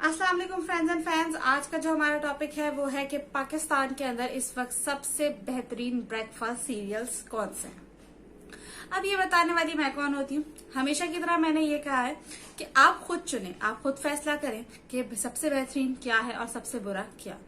अस्सलाम वालेकुम friends and fans. आज का जो हमारा टॉपिक है वो है कि पाकिस्तान के अंदर इस वक्त सबसे बेहतरीन ब्रेकफास्ट सीरियल्स कौन से हैं। अब ये बताने वाली मैं कौन होती हूँ। हमेशा की तरह मैंने ये कहा है कि आप खुद चुनें, आप खुद फैसला करें कि सबसे बेहतरीन क्या है और सबसे बुरा क्या।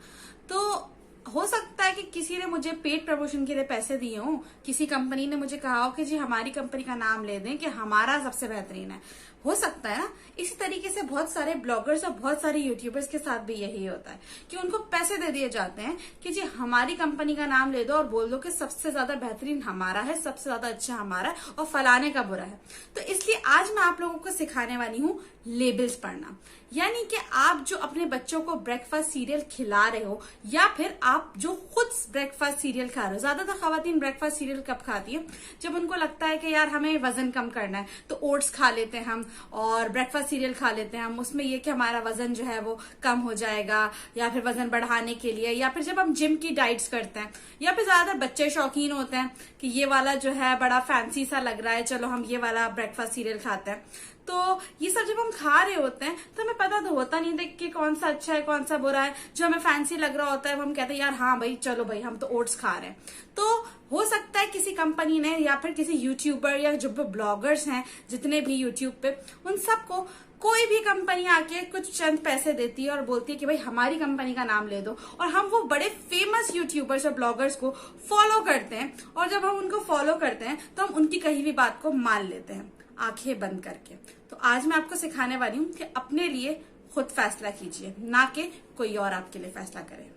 तो हो सकता है कि किसी ने मुझे पेड प्रमोशन के लिए पैसे दिए हों, किसी कंपनी ने मुझे कहा हो कि जी हमारी कंपनी का नाम ले दें कि हमारा सबसे बेहतरीन है। हो सकता है ना। इसी तरीके से बहुत सारे ब्लॉगर्स और बहुत सारे यूट्यूबर्स के साथ भी यही होता है कि उनको पैसे दे दिए जाते हैं कि जी हमारी कंपनी का नाम ले दो और बोल दो कि सबसे ज्यादा बेहतरीन हमारा है, सबसे ज्यादा अच्छा हमारा है और फलाने का बुरा है। तो इसलिए आज मैं आप लोगों को सिखाने वाली हूँ लेबल्स पढ़ना। यानी कि आप जो अपने बच्चों को ब्रेकफास्ट सीरियल खिला रहे हो या फिर आप जो खुद ब्रेकफास्ट सीरियल खा रहे हो। ज्यादातर खवातीन ब्रेकफास्ट सीरियल कब खाती है? जब उनको लगता है कि यार हमें वजन कम करना है तो ओट्स खा लेते हैं हम और ब्रेकफास्ट सीरियल खा लेते हैं हम। उसमें ये कि हमारा वजन जो है वो कम हो जाएगा, या फिर वजन बढ़ाने के लिए, या फिर जब हम जिम की डाइट्स करते हैं, या फिर ज्यादातर बच्चे शौकीन होते हैं कि ये वाला जो है बड़ा फैंसी सा लग रहा है, चलो हम ये वाला ब्रेकफास्ट सीरियल खाते हैं। तो ये सब जब हम खा रहे होते हैं तो हमें पता तो होता नहीं था कि कौन सा अच्छा है कौन सा बुरा है। जो हमें फैंसी लग रहा होता है वो हम कहते हैं यार हाँ भाई चलो भाई हम तो ओट्स खा रहे हैं। तो हो सकता है किसी कंपनी ने या फिर किसी यूट्यूबर या जो ब्लॉगर्स हैं जितने भी यूट्यूब पे, उन सबको कोई भी कंपनी आके कुछ चंद पैसे देती है और बोलती है कि भाई हमारी कंपनी का नाम ले दो, और हम वो बड़े फेमस यूट्यूबर्स और ब्लॉगर्स को फॉलो करते हैं। और जब हम उनको फॉलो करते हैं तो हम उनकी कही हुई बात को मान लेते हैं आंखें बंद करके। तो आज मैं आपको सिखाने वाली हूँ कि अपने लिए खुद फैसला कीजिए, ना कि कोई और आपके लिए फैसला करे।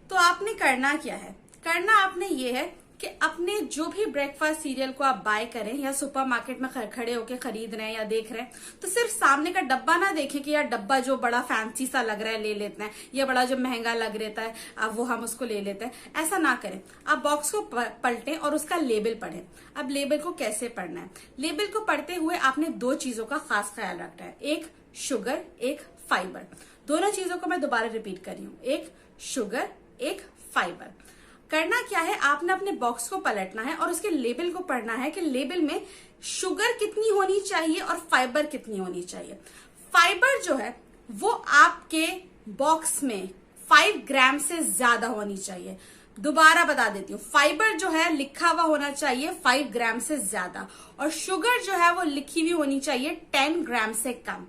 तो आपने करना क्या है? करना आपने ये है कि अपने जो भी ब्रेकफास्ट सीरियल को आप बाय करें या सुपरमार्केट में खड़े होकर खरीद रहे हैं या देख रहे हैं, तो सिर्फ सामने का डब्बा ना देखें कि यार डब्बा जो बड़ा फैंसी सा लग रहा है ले लेते हैं, या बड़ा जो महंगा लग रहता है अब वो हम उसको ले लेते हैं। ऐसा ना करें। आप बॉक्स को पलटें और उसका लेबल पढ़ें। अब लेबल को कैसे पढ़ना है? लेबल को पढ़ते हुए आपने दो चीजों का खास ख्याल रखना है, एक शुगर, एक फाइबर। दोनों चीजों को मैं दोबारा रिपीट कर रही हूँ, एक शुगर, एक फाइबर। करना क्या है, आपने अपने बॉक्स को पलटना है और उसके लेबल को पढ़ना है कि लेबल में शुगर कितनी होनी चाहिए और फाइबर कितनी होनी चाहिए। फाइबर जो है वो आपके बॉक्स में 5 ग्राम से ज्यादा होनी चाहिए। दोबारा बता देती हूँ, फाइबर जो है लिखा हुआ होना चाहिए 5 ग्राम से ज्यादा, और शुगर जो है वो लिखी हुई होनी चाहिए 10 ग्राम से कम।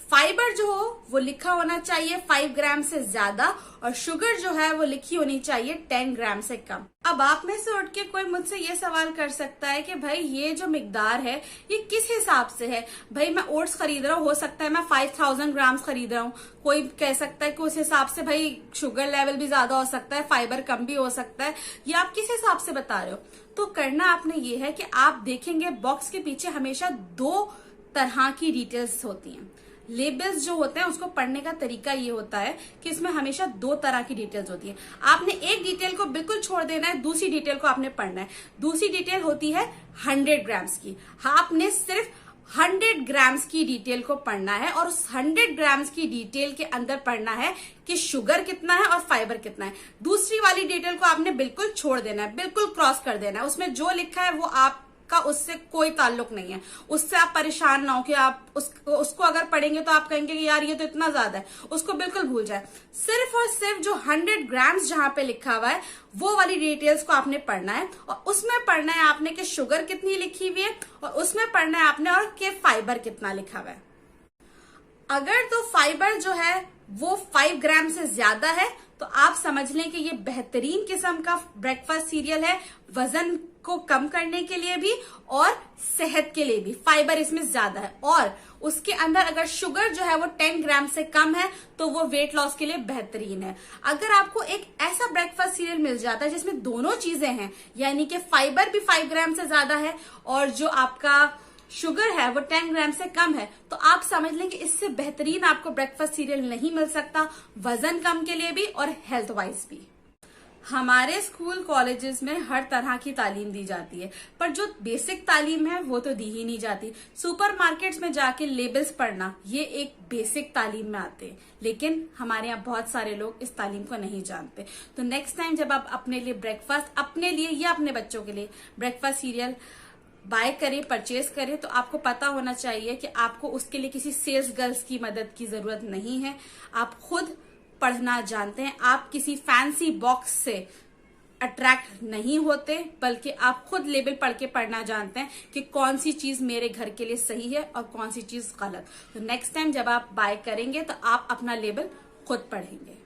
फाइबर जो हो वो लिखा होना चाहिए 5 ग्राम से ज्यादा, और शुगर जो है वो लिखी होनी चाहिए 10 ग्राम से कम। अब आप में से उठ के कोई मुझसे ये सवाल कर सकता है कि भाई ये जो मिकदार है ये किस हिसाब से है? भाई मैं ओट्स खरीद रहा हूँ, हो सकता है मैं 5000 ग्राम्स खरीद रहा हूँ। कोई कह सकता है कि उस हिसाब से भाई शुगर लेवल भी ज्यादा हो सकता है, फाइबर कम भी हो सकता है। ये आप किस हिसाब से बता रहे हो? तो करना आपने ये है कि आप देखेंगे बॉक्स के पीछे हमेशा दो तरह की डिटेल्स होती हैं। लेबल्स जो होते हैं उसको पढ़ने का तरीका ये होता है कि इसमें हमेशा दो तरह की डिटेल्स होती है। आपने एक डिटेल को बिल्कुल छोड़ देना है, दूसरी डिटेल को आपने पढ़ना है। दूसरी डिटेल होती है 100 ग्राम्स की। आपने सिर्फ 100 ग्राम्स की डिटेल को पढ़ना है और उस 100 ग्राम्स की डिटेल के अंदर पढ़ना है कि शुगर कितना है और फाइबर कितना है। दूसरी वाली डिटेल को आपने बिल्कुल छोड़ देना है, बिल्कुल क्रॉस कर देना है। उसमें जो लिखा है वो आप का उससे कोई ताल्लुक नहीं है। उससे आप परेशान ना हो कि आप उसको अगर पढ़ेंगे तो आप कहेंगे कि यार ये तो इतना ज्यादा है, उसको बिल्कुल भूल जाए। सिर्फ और सिर्फ जो 100 ग्राम्स जहां पे लिखा हुआ है वो वाली डिटेल्स को आपने पढ़ना है, और उसमें पढ़ना है आपने कि शुगर कितनी लिखी हुई है, और उसमें पढ़ना है आपने और कि फाइबर कितना लिखा हुआ है। अगर तो फाइबर जो है वो 5 ग्राम से ज्यादा है तो आप समझ लें कि ये बेहतरीन किस्म का ब्रेकफास्ट सीरियल है, वजन को कम करने के लिए भी और सेहत के लिए भी। फाइबर इसमें ज्यादा है, और उसके अंदर अगर शुगर जो है वो 10 ग्राम से कम है तो वो वेट लॉस के लिए बेहतरीन है। अगर आपको एक ऐसा ब्रेकफास्ट सीरियल मिल जाता है जिसमें दोनों चीजें हैं, यानी कि फाइबर भी 5 ग्राम से ज्यादा है और जो आपका शुगर है वो 10 ग्राम से कम है, तो आप समझ लें कि इससे बेहतरीन आपको ब्रेकफास्ट सीरियल नहीं मिल सकता, वजन कम के लिए भी और हेल्थ वाइज भी। हमारे स्कूल कॉलेजेस में हर तरह की तालीम दी जाती है, पर जो बेसिक तालीम है वो तो दी ही नहीं जाती। सुपरमार्केट्स में जाके लेबल्स पढ़ना ये एक बेसिक तालीम में आते हैं, लेकिन हमारे यहाँ बहुत सारे लोग इस तालीम को नहीं जानते। तो नेक्स्ट टाइम जब आप अपने लिए ब्रेकफास्ट, अपने लिए या अपने बच्चों के लिए ब्रेकफास्ट सीरियल बाय करें, परचेज करें, तो आपको पता होना चाहिए कि आपको उसके लिए किसी सेल्स गर्ल्स की मदद की जरूरत नहीं है। आप खुद पढ़ना जानते हैं, आप किसी फैंसी बॉक्स से अट्रैक्ट नहीं होते, बल्कि आप खुद लेबल पढ़ के पढ़ना जानते हैं कि कौन सी चीज मेरे घर के लिए सही है और कौन सी चीज गलत। तो नेक्स्ट टाइम जब आप बाय करेंगे तो आप अपना लेबल खुद पढ़ेंगे।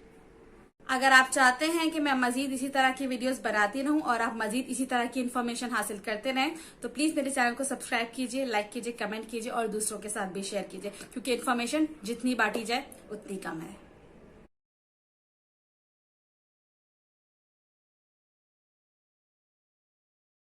अगर आप चाहते हैं कि मैं मजीद इसी तरह की वीडियोस बनाती रहूं और आप मजीद इसी तरह की इन्फॉर्मेशन हासिल करते रहें, तो प्लीज मेरे चैनल को सब्सक्राइब कीजिए, लाइक कीजिए, कमेंट कीजिए और दूसरों के साथ भी शेयर कीजिए, क्योंकि इन्फॉर्मेशन जितनी बांटी जाए उतनी कम है।